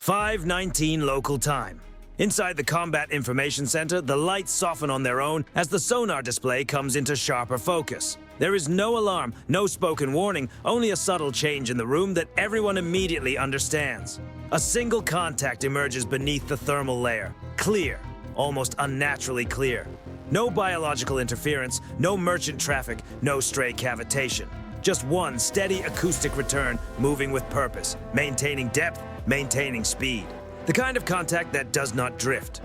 5:19 local time. Inside the Combat Information Center, the lights soften on their own as the sonar display comes into sharper focus. There is no alarm, no spoken warning, only a subtle change in the room that everyone immediately understands. A single contact emerges beneath the thermal layer. Clear, almost unnaturally clear. No biological interference, no merchant traffic, no stray cavitation. Just one steady acoustic return, moving with purpose, maintaining depth, maintaining speed. The kind of contact that does not drift.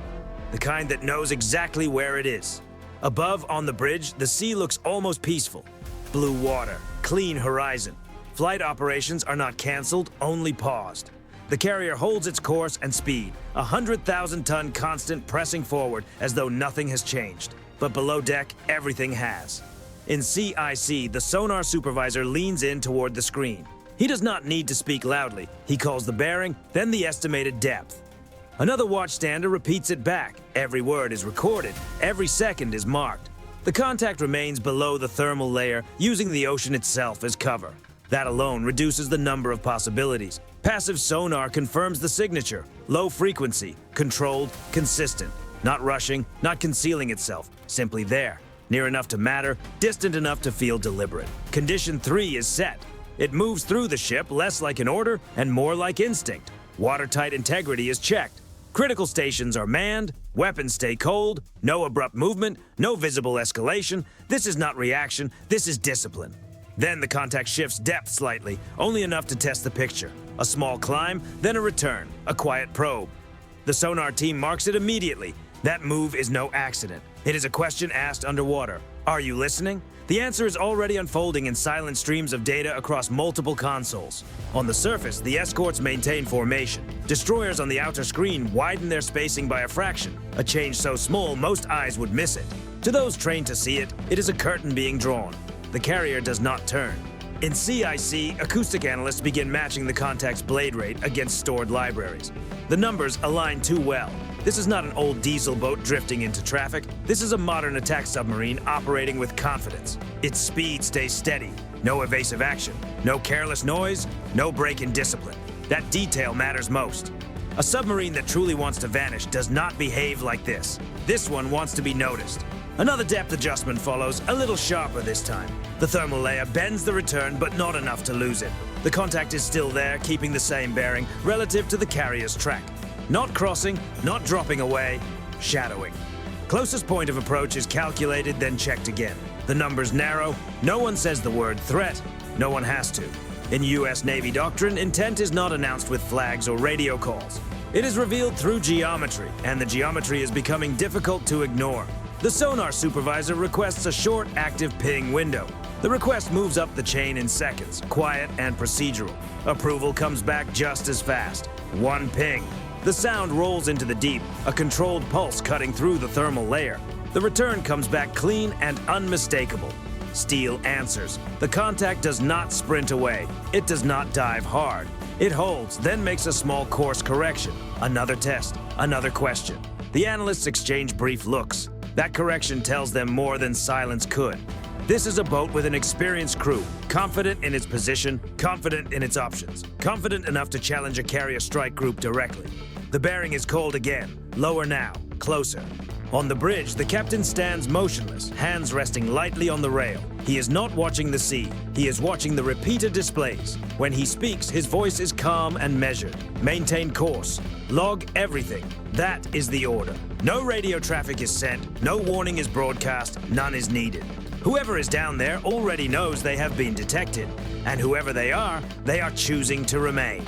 The kind that knows exactly where it is. Above, on the bridge, the sea looks almost peaceful. Blue water, clean horizon. Flight operations are not canceled, only paused. The carrier holds its course and speed, 100,000-ton constant pressing forward as though nothing has changed. But below deck, everything has. In CIC, the sonar supervisor leans in toward the screen. He does not need to speak loudly. He calls the bearing, then the estimated depth. Another watchstander repeats it back. Every word is recorded. Every second is marked. The contact remains below the thermal layer, using the ocean itself as cover. That alone reduces the number of possibilities. Passive sonar confirms the signature. Low frequency, controlled, consistent. Not rushing, not concealing itself. Simply there. Near enough to matter, distant enough to feel deliberate. Condition 3 is set. It moves through the ship less like an order and more like instinct. Watertight integrity is checked. Critical stations are manned, weapons stay cold, no abrupt movement, no visible escalation. This is not reaction, this is discipline. Then the contact shifts depth slightly, only enough to test the picture. A small climb, then a return, a quiet probe. The sonar team marks it immediately. That move is no accident. It is a question asked underwater. Are you listening? The answer is already unfolding in silent streams of data across multiple consoles. On the surface, the escorts maintain formation. Destroyers on the outer screen widen their spacing by a fraction, a change so small most eyes would miss it. To those trained to see it, it is a curtain being drawn. The carrier does not turn. In CIC, acoustic analysts begin matching the contact's blade rate against stored libraries. The numbers align too well. This is not an old diesel boat drifting into traffic. This is a modern attack submarine operating with confidence. Its speed stays steady. No evasive action. No careless noise. No break in discipline. That detail matters most. A submarine that truly wants to vanish does not behave like this. This one wants to be noticed. Another depth adjustment follows, a little sharper this time. The thermal layer bends the return, but not enough to lose it. The contact is still there, keeping the same bearing relative to the carrier's track. Not crossing, not dropping away, shadowing. Closest point of approach is calculated, then checked again. The numbers narrow. No one says the word threat. No one has to. In U.S. Navy doctrine, intent is not announced with flags or radio calls. It is revealed through geometry, and the geometry is becoming difficult to ignore. The sonar supervisor requests a short, active ping window. The request moves up the chain in seconds, quiet and procedural. Approval comes back just as fast. One ping. The sound rolls into the deep, a controlled pulse cutting through the thermal layer. The return comes back clean and unmistakable. Steel answers. The contact does not sprint away. It does not dive hard. It holds, then makes a small course correction. Another test, another question. The analysts exchange brief looks. That correction tells them more than silence could. This is a boat with an experienced crew, confident in its position, confident in its options, confident enough to challenge a carrier strike group directly. The bearing is called again, lower now, closer. On the bridge, the captain stands motionless, hands resting lightly on the rail. He is not watching the sea. He is watching the repeated displays. When he speaks, his voice is calm and measured. Maintain course. Log everything. That is the order. No radio traffic is sent. No warning is broadcast. None is needed. Whoever is down there already knows they have been detected. And whoever they are choosing to remain.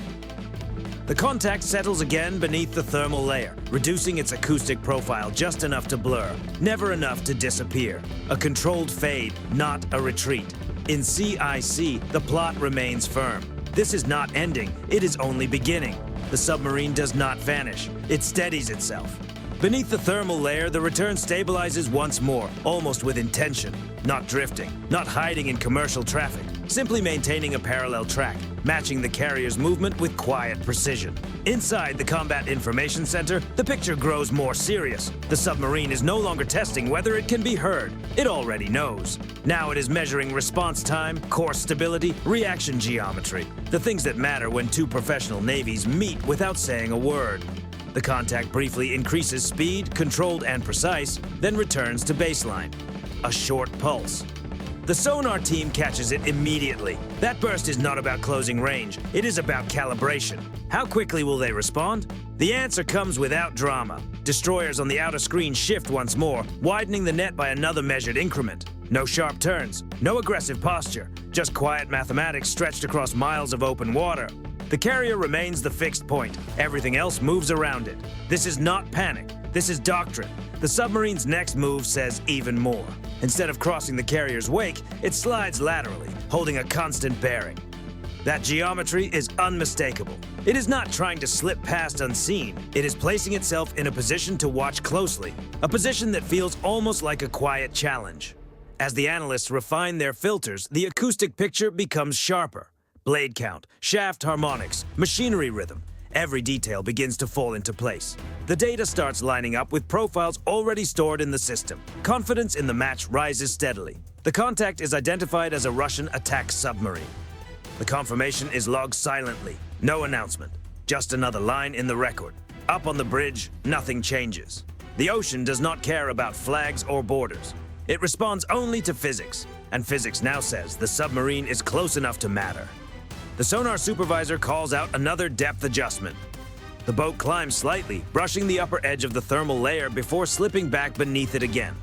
The contact settles again beneath the thermal layer, reducing its acoustic profile just enough to blur, never enough to disappear. A controlled fade, not a retreat. In CIC, the plot remains firm. This is not ending, it is only beginning. The submarine does not vanish, it steadies itself. Beneath the thermal layer, the return stabilizes once more, almost with intention. Not drifting, not hiding in commercial traffic. simply maintaining a parallel track, matching the carrier's movement with quiet precision. Inside the Combat Information Center, the picture grows more serious. The submarine is no longer testing whether it can be heard. It already knows. Now it is measuring response time, course stability, reaction geometry, the things that matter when two professional navies meet without saying a word. The contact briefly increases speed, controlled and precise, then returns to baseline. A short pulse. The sonar team catches it immediately. That burst is not about closing range, it is about calibration. How quickly will they respond? The answer comes without drama. Destroyers on the outer screen shift once more, widening the net by another measured increment. No sharp turns, no aggressive posture, just quiet mathematics stretched across miles of open water. The carrier remains the fixed point. Everything else moves around it. This is not panic. This is doctrine. The submarine's next move says even more. Instead of crossing the carrier's wake, it slides laterally, holding a constant bearing. That geometry is unmistakable. It is not trying to slip past unseen. It is placing itself in a position to watch closely, a position that feels almost like a quiet challenge. As the analysts refine their filters, the acoustic picture becomes sharper. Blade count, shaft harmonics, machinery rhythm. Every detail begins to fall into place. The data starts lining up with profiles already stored in the system. Confidence in the match rises steadily. The contact is identified as a Russian attack submarine. The confirmation is logged silently. No announcement. Just another line in the record. Up on the bridge, nothing changes. The ocean does not care about flags or borders. It responds only to physics. And physics now says the submarine is close enough to matter. The sonar supervisor calls out another depth adjustment. The boat climbs slightly, brushing the upper edge of the thermal layer before slipping back beneath it again.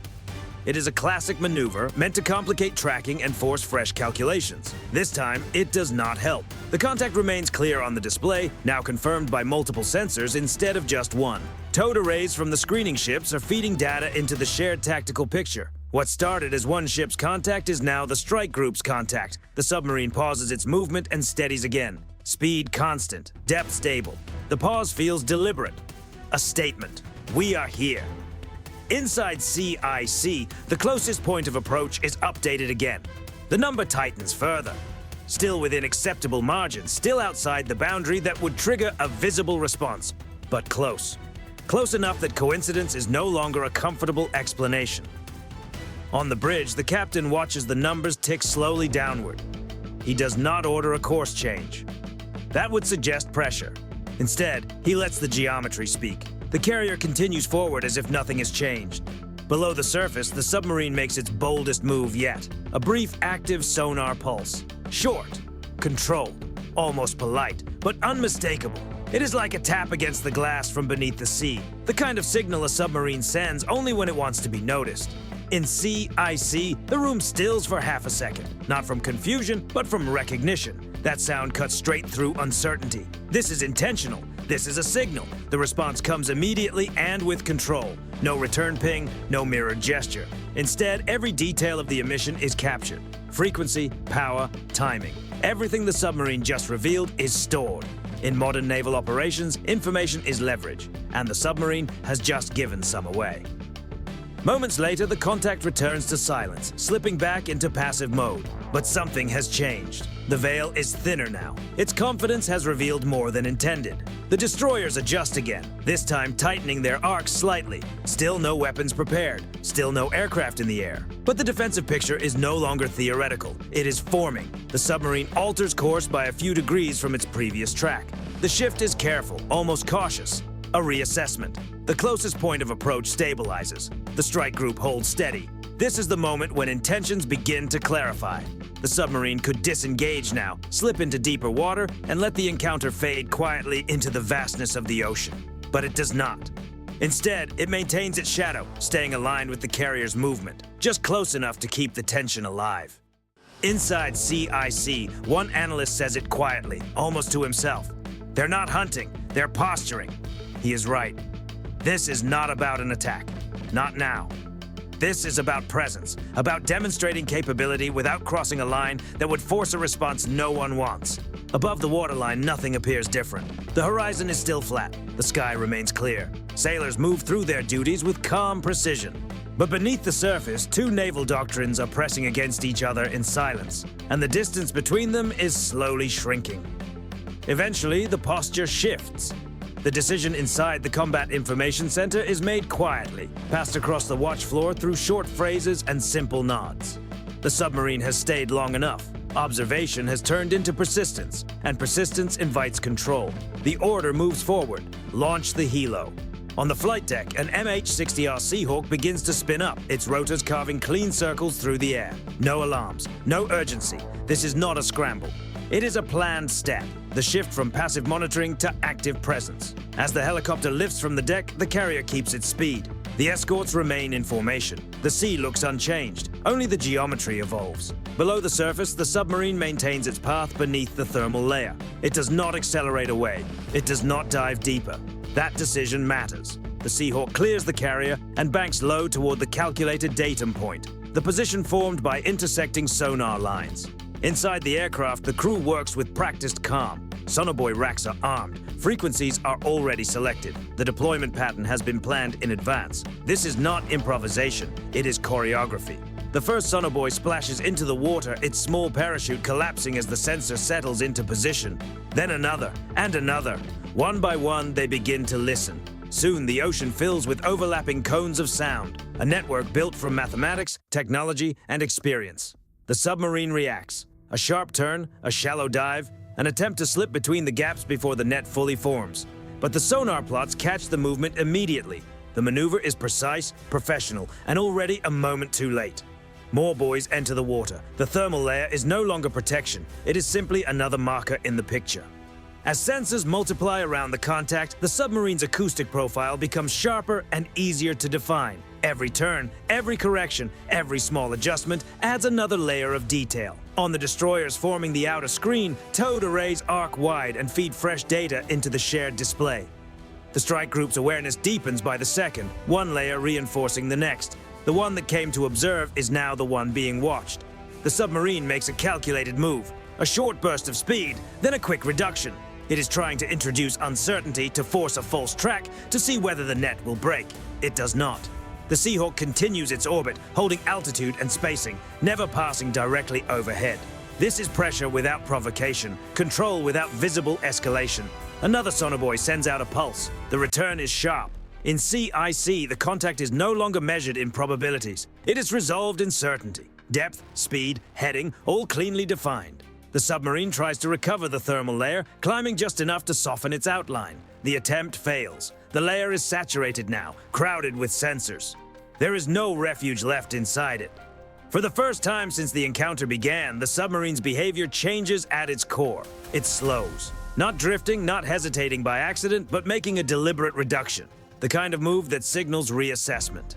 It is a classic maneuver meant to complicate tracking and force fresh calculations. This time, it does not help. The contact remains clear on the display, now confirmed by multiple sensors instead of just one. Towed arrays from the screening ships are feeding data into the shared tactical picture. What started as one ship's contact is now the strike group's contact. The submarine pauses its movement and steadies again. Speed constant, depth stable. The pause feels deliberate. A statement. We are here. Inside CIC, the closest point of approach is updated again. The number tightens further. Still within acceptable margins, still outside the boundary that would trigger a visible response, but close. Close enough that coincidence is no longer a comfortable explanation. On the bridge, the captain watches the numbers tick slowly downward. He does not order a course change. That would suggest pressure. Instead, he lets the geometry speak. The carrier continues forward as if nothing has changed. Below the surface, the submarine makes its boldest move yet. A brief active sonar pulse. Short, controlled, almost polite, but unmistakable. It is like a tap against the glass from beneath the sea, the kind of signal a submarine sends only when it wants to be noticed. In CIC, the room stills for half a second, not from confusion, but from recognition. That sound cuts straight through uncertainty. This is intentional. This is a signal. The response comes immediately and with control. No return ping, no mirrored gesture. Instead, every detail of the emission is captured. Frequency, power, timing. Everything the submarine just revealed is stored. In modern naval operations, information is leverage, and the submarine has just given some away. Moments later, the contact returns to silence, slipping back into passive mode. But something has changed. The veil is thinner now. Its confidence has revealed more than intended. The destroyers adjust again, this time tightening their arcs slightly. Still no weapons prepared. Still no aircraft in the air. But the defensive picture is no longer theoretical. It is forming. The submarine alters course by a few degrees from its previous track. The shift is careful, almost cautious. A reassessment. The closest point of approach stabilizes. The strike group holds steady. This is the moment when intentions begin to clarify. The submarine could disengage now, slip into deeper water, and let the encounter fade quietly into the vastness of the ocean. But it does not. Instead, it maintains its shadow, staying aligned with the carrier's movement, just close enough to keep the tension alive. Inside CIC, one analyst says it quietly, almost to himself. They're not hunting, they're posturing. He is right. This is not about an attack. Not now. This is about presence, about demonstrating capability without crossing a line that would force a response no one wants. Above the waterline, nothing appears different. The horizon is still flat. The sky remains clear. Sailors move through their duties with calm precision. But beneath the surface, two naval doctrines are pressing against each other in silence, and the distance between them is slowly shrinking. Eventually, the posture shifts. The decision inside the Combat Information Center is made quietly, passed across the watch floor through short phrases and simple nods. The submarine has stayed long enough. Observation has turned into persistence, and persistence invites control. The order moves forward. Launch the helo. On the flight deck, an MH-60R Seahawk begins to spin up, its rotors carving clean circles through the air. No alarms, no urgency. This is not a scramble. It is a planned step, the shift from passive monitoring to active presence. As the helicopter lifts from the deck, the carrier keeps its speed. The escorts remain in formation. The sea looks unchanged, only the geometry evolves. Below the surface, the submarine maintains its path beneath the thermal layer. It does not accelerate away. It does not dive deeper. That decision matters. The Seahawk clears the carrier and banks low toward the calculated datum point, the position formed by intersecting sonar lines. Inside the aircraft, the crew works with practiced calm. Sonobuoy racks are armed. Frequencies are already selected. The deployment pattern has been planned in advance. This is not improvisation, it is choreography. The first sonobuoy splashes into the water, its small parachute collapsing as the sensor settles into position. Then another, and another. One by one, they begin to listen. Soon, the ocean fills with overlapping cones of sound, a network built from mathematics, technology, and experience. The submarine reacts. A sharp turn, a shallow dive, an attempt to slip between the gaps before the net fully forms. But the sonar plots catch the movement immediately. The maneuver is precise, professional, and already a moment too late. More buoys enter the water. The thermal layer is no longer protection. It is simply another marker in the picture. As sensors multiply around the contact, the submarine's acoustic profile becomes sharper and easier to define. Every turn, every correction, every small adjustment adds another layer of detail. On the destroyers forming the outer screen, towed arrays arc wide and feed fresh data into the shared display. The strike group's awareness deepens by the second, one layer reinforcing the next. The one that came to observe is now the one being watched. The submarine makes a calculated move. A short burst of speed, then a quick reduction. It is trying to introduce uncertainty to force a false track to see whether the net will break. It does not. The Seahawk continues its orbit, holding altitude and spacing, never passing directly overhead. This is pressure without provocation, control without visible escalation. Another sonobuoy sends out a pulse. The return is sharp. In CIC, the contact is no longer measured in probabilities. It is resolved in certainty. Depth, speed, heading, all cleanly defined. The submarine tries to recover the thermal layer, climbing just enough to soften its outline. The attempt fails. The layer is saturated now, crowded with sensors. There is no refuge left inside it. For the first time since the encounter began, the submarine's behavior changes at its core. It slows. Not drifting, not hesitating by accident, but making a deliberate reduction. The kind of move that signals reassessment.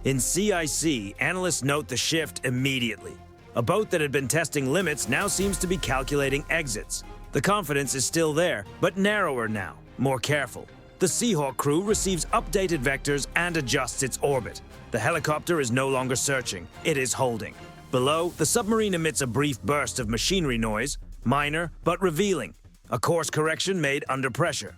In CIC, analysts note the shift immediately. A boat that had been testing limits now seems to be calculating exits. The confidence is still there, but narrower now, more careful. The Seahawk crew receives updated vectors and adjusts its orbit. The helicopter is no longer searching, it is holding. Below, the submarine emits a brief burst of machinery noise, minor but revealing. A course correction made under pressure.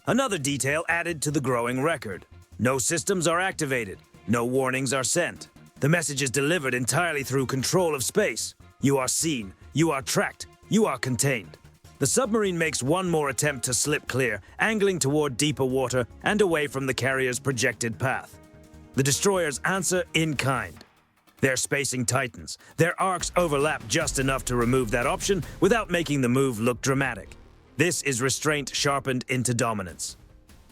Another detail added to the growing record. No systems are activated, no warnings are sent. The message is delivered entirely through control of space. You are seen, you are tracked, you are contained. The submarine makes one more attempt to slip clear, angling toward deeper water and away from the carrier's projected path. The destroyers answer in kind. Their spacing tightens. Their arcs overlap just enough to remove that option without making the move look dramatic. This is restraint sharpened into dominance.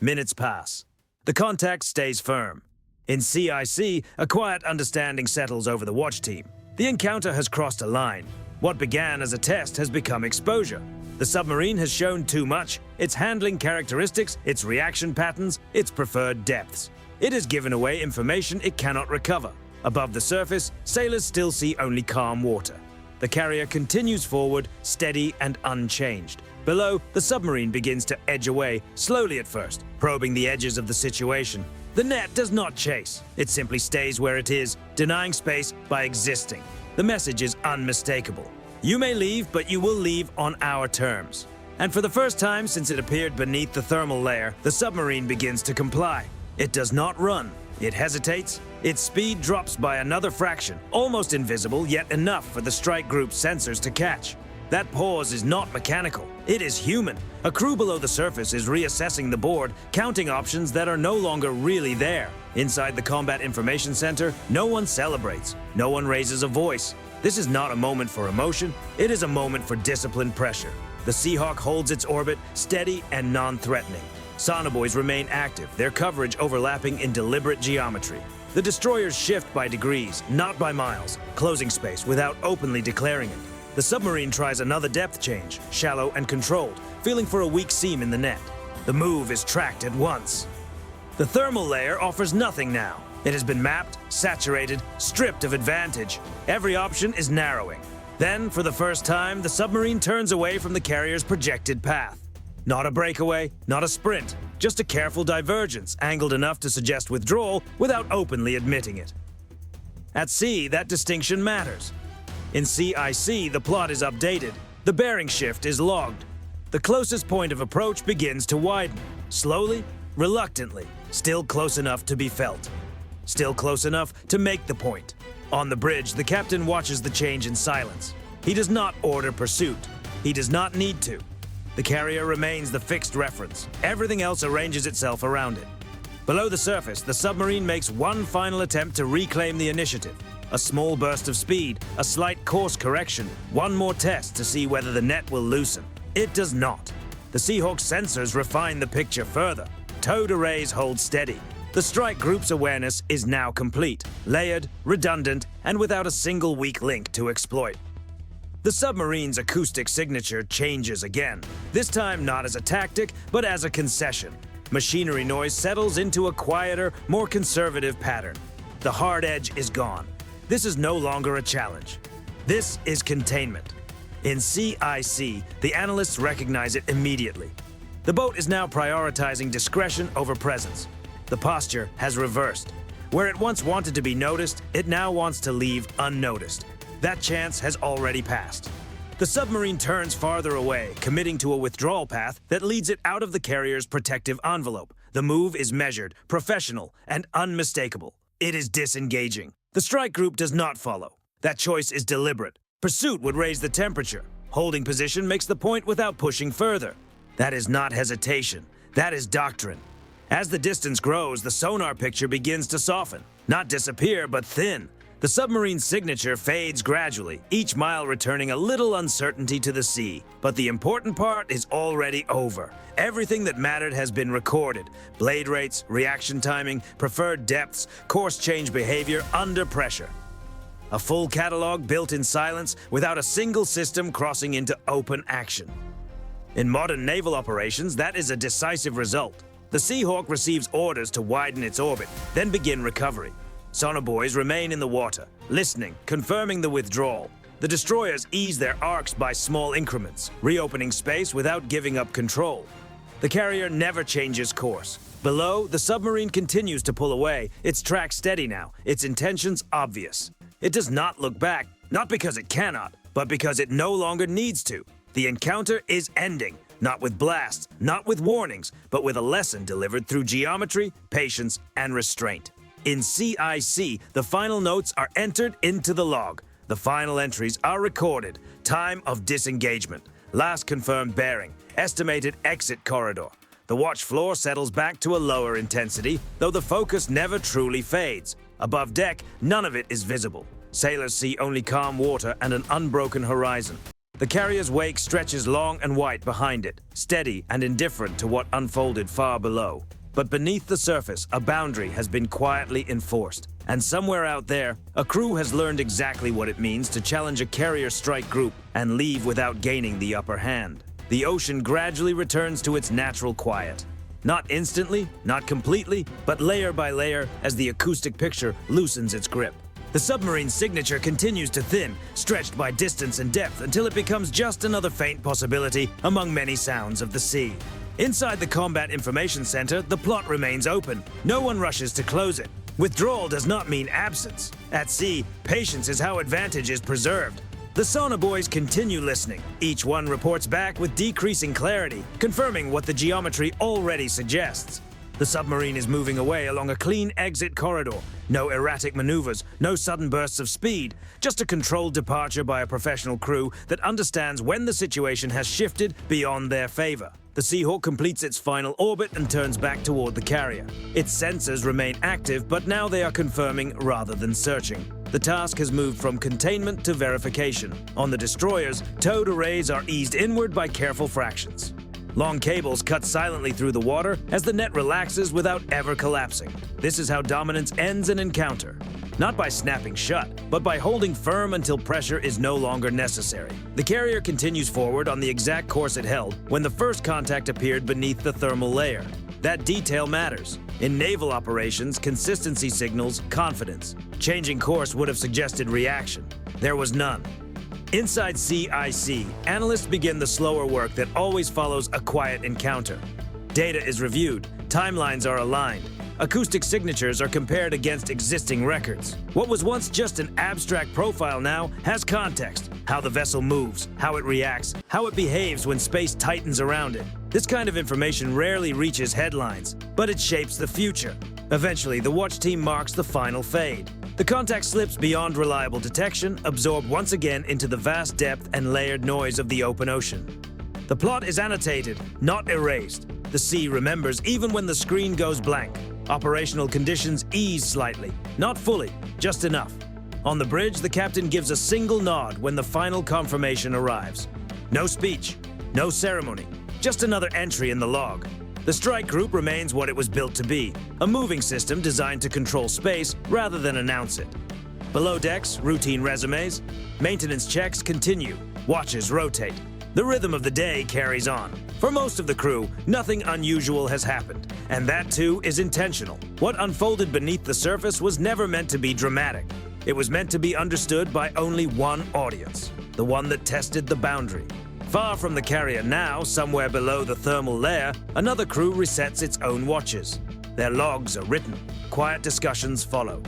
Minutes pass. The contact stays firm. In CIC, a quiet understanding settles over the watch team. The encounter has crossed a line. What began as a test has become exposure. The submarine has shown too much, its handling characteristics, its reaction patterns, its preferred depths. It has given away information it cannot recover. Above the surface, sailors still see only calm water. The carrier continues forward, steady and unchanged. Below, the submarine begins to edge away, slowly at first, probing the edges of the situation. The net does not chase. It simply stays where it is, denying space by existing. The message is unmistakable. You may leave, but you will leave on our terms. And for the first time since it appeared beneath the thermal layer, the submarine begins to comply. It does not run. It hesitates. Its speed drops by another fraction, almost invisible, yet enough for the strike group's sensors to catch. That pause is not mechanical. It is human. A crew below the surface is reassessing the board, counting options that are no longer really there. Inside the Combat Information Center, no one celebrates. No one raises a voice. This is not a moment for emotion. It is a moment for disciplined pressure. The Seahawk holds its orbit, steady and non-threatening. Sonobuoys remain active, their coverage overlapping in deliberate geometry. The destroyers shift by degrees, not by miles, closing space without openly declaring it. The submarine tries another depth change, shallow and controlled, feeling for a weak seam in the net. The move is tracked at once. The thermal layer offers nothing now. It has been mapped, saturated, stripped of advantage. Every option is narrowing. Then, for the first time, the submarine turns away from the carrier's projected path. Not a breakaway, not a sprint, just a careful divergence, angled enough to suggest withdrawal without openly admitting it. At sea, that distinction matters. In CIC, the plot is updated. The bearing shift is logged. The closest point of approach begins to widen. Slowly, reluctantly, still close enough to be felt. Still close enough to make the point. On the bridge, the captain watches the change in silence. He does not order pursuit. He does not need to. The carrier remains the fixed reference. Everything else arranges itself around it. Below the surface, the submarine makes one final attempt to reclaim the initiative. A small burst of speed, a slight course correction, one more test to see whether the net will loosen. It does not. The Seahawk's sensors refine the picture further. Towed arrays hold steady. The strike group's awareness is now complete, layered, redundant, and without a single weak link to exploit. The submarine's acoustic signature changes again, this time not as a tactic, but as a concession. Machinery noise settles into a quieter, more conservative pattern. The hard edge is gone. This is no longer a challenge. This is containment. In CIC, the analysts recognize it immediately. The boat is now prioritizing discretion over presence. The posture has reversed. Where it once wanted to be noticed, it now wants to leave unnoticed. That chance has already passed. The submarine turns farther away, committing to a withdrawal path that leads it out of the carrier's protective envelope. The move is measured, professional, and unmistakable. It is disengaging. The strike group does not follow. That choice is deliberate. Pursuit would raise the temperature. Holding position makes the point without pushing further. That is not hesitation. That is doctrine. As the distance grows, the sonar picture begins to soften. Not disappear, but thin. The submarine's signature fades gradually, each mile returning a little uncertainty to the sea. But the important part is already over. Everything that mattered has been recorded. Blade rates, reaction timing, preferred depths, course change behavior under pressure. A full catalog built in silence without a single system crossing into open action. In modern naval operations, that is a decisive result. The Seahawk receives orders to widen its orbit, then begin recovery. Sonobuoys remain in the water, listening, confirming the withdrawal. The destroyers ease their arcs by small increments, reopening space without giving up control. The carrier never changes course. Below, the submarine continues to pull away, its track steady now, its intentions obvious. It does not look back, not because it cannot, but because it no longer needs to. The encounter is ending, not with blasts, not with warnings, but with a lesson delivered through geometry, patience, and restraint. In CIC, the final notes are entered into the log. The final entries are recorded. Time of disengagement. Last confirmed bearing. Estimated exit corridor. The watch floor settles back to a lower intensity, though the focus never truly fades. Above deck, none of it is visible. Sailors see only calm water and an unbroken horizon. The carrier's wake stretches long and white behind it, steady and indifferent to what unfolded far below. But beneath the surface, a boundary has been quietly enforced. And somewhere out there, a crew has learned exactly what it means to challenge a carrier strike group and leave without gaining the upper hand. The ocean gradually returns to its natural quiet. Not instantly, not completely, but layer by layer as the acoustic picture loosens its grip. The submarine's signature continues to thin, stretched by distance and depth until it becomes just another faint possibility among many sounds of the sea. Inside the Combat Information Center, the plot remains open. No one rushes to close it. Withdrawal does not mean absence. At sea, patience is how advantage is preserved. The Sonobuoys continue listening. Each one reports back with decreasing clarity, confirming what the geometry already suggests. The submarine is moving away along a clean exit corridor. No erratic maneuvers, no sudden bursts of speed, just a controlled departure by a professional crew that understands when the situation has shifted beyond their favor. The Seahawk completes its final orbit and turns back toward the carrier. Its sensors remain active, but now they are confirming rather than searching. The task has moved from containment to verification. On the destroyers, towed arrays are eased inward by careful fractions. Long cables cut silently through the water as the net relaxes without ever collapsing. This is how dominance ends an encounter. Not by snapping shut, but by holding firm until pressure is no longer necessary. The carrier continues forward on the exact course it held when the first contact appeared beneath the thermal layer. That detail matters. In naval operations, consistency signals confidence. Changing course would have suggested reaction. There was none. Inside CIC, analysts begin the slower work that always follows a quiet encounter. Data is reviewed, timelines are aligned, acoustic signatures are compared against existing records. What was once just an abstract profile now has context. How the vessel moves, how it reacts, how it behaves when space tightens around it. This kind of information rarely reaches headlines, but it shapes the future. Eventually, the watch team marks the final fade. The contact slips beyond reliable detection, absorbed once again into the vast depth and layered noise of the open ocean. The plot is annotated, not erased. The sea remembers even when the screen goes blank. Operational conditions ease slightly, not fully, just enough. On the bridge, the captain gives a single nod when the final confirmation arrives. No speech, no ceremony, just another entry in the log. The strike group remains what it was built to be, a moving system designed to control space rather than announce it. Below decks, routine resumes, maintenance checks continue, watches rotate. The rhythm of the day carries on. For most of the crew, nothing unusual has happened, and that too is intentional. What unfolded beneath the surface was never meant to be dramatic. It was meant to be understood by only one audience, the one that tested the boundary. Far from the carrier now, somewhere below the thermal layer, another crew resets its own watches. Their logs are written. Quiet discussions follow.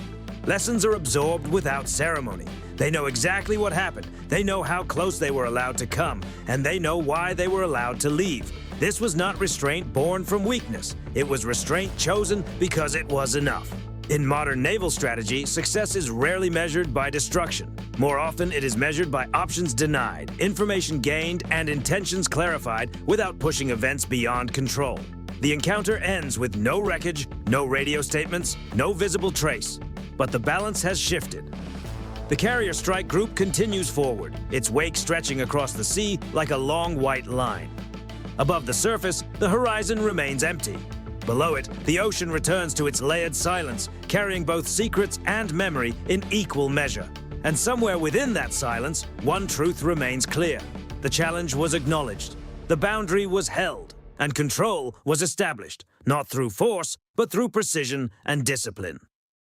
Lessons are absorbed without ceremony. They know exactly what happened. They know how close they were allowed to come, and they know why they were allowed to leave. This was not restraint born from weakness. It was restraint chosen because it was enough. In modern naval strategy, success is rarely measured by destruction. More often, it is measured by options denied, information gained, and intentions clarified without pushing events beyond control. The encounter ends with no wreckage, no radio statements, no visible trace. But the balance has shifted. The carrier strike group continues forward, its wake stretching across the sea like a long white line. Above the surface, the horizon remains empty. Below it, the ocean returns to its layered silence, carrying both secrets and memory in equal measure. And somewhere within that silence, one truth remains clear. The challenge was acknowledged, the boundary was held, and control was established, not through force, but through precision and discipline.